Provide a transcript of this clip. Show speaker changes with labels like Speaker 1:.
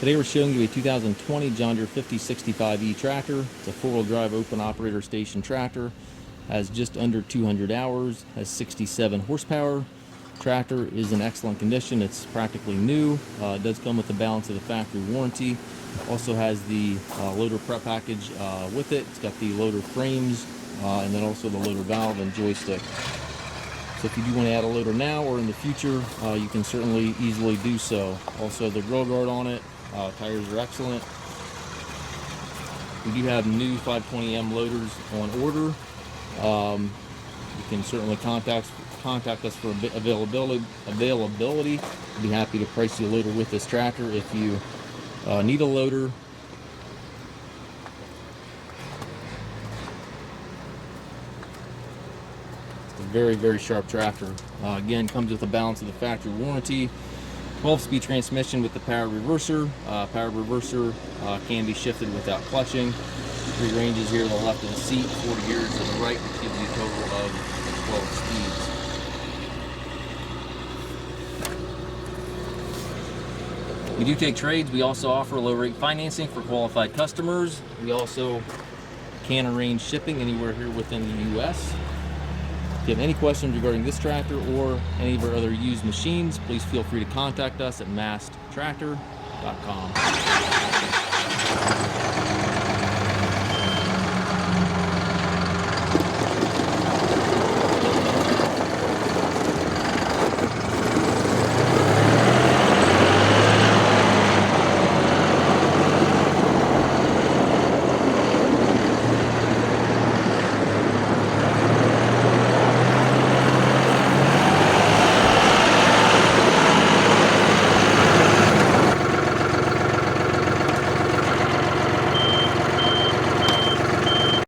Speaker 1: Today we're showing you a 2020 John Deere 5065E tractor. It's a four-wheel drive open operator station tractor. Has just under 200 hours, has 67 horsepower. Tractor is in excellent condition. It's practically new. It does come with the balance of the factory warranty. Also has the loader prep package with it. It's got the loader frames and then also the loader valve and joystick. So if you do want to add a loader now or in the future, you can certainly easily do so. Also the grill guard on it. Tires are excellent. We do have new 520M loaders on order. You can certainly contact us for availability. We'd be happy to price you a loader with this tractor if you need a loader. It's a very, very sharp tractor. Again, comes with a balance of the factory warranty. 12-speed transmission with the power reverser. Power reverser can be shifted without clutching. 3 ranges here to the left of the seat, 4 gears to the right, which gives you a total of 12 speeds. We do take trades. We also offer low-rate financing for qualified customers. We also can arrange shipping anywhere here within the U.S. If you have any questions regarding this tractor or any of our other used machines, please feel free to contact us at masttractor.com.